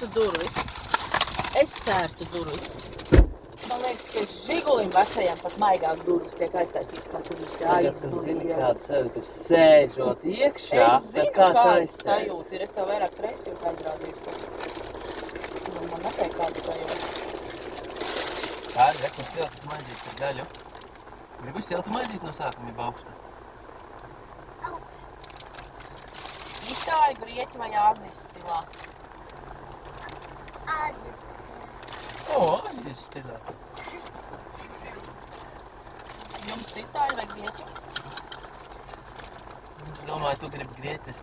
sērtu durvis. Es sērtu durvis. Man liekas, ka Žigulim vecajam pat maigāk durvis tiek aiztaisīts, kā tur jūs te Tu zini, aizgulījies. kāds tur sēžot iekšā, Es zinu, tad kāds kāda aizsēž. sajūta ir. Es tev vairākas reizes jūs aizrādījusi. Man neteik kāda sajūta. Kāda, reku siltas maizītes ar gaļu. Gribu siltu maizīti no sākuma, jeb augstu? Itāļu, grieķu vai Āzijas stilā? Āzijas. Āzijas stilā. Jums itāļu vai grieķu? Es domāju, tu gribi grieķis,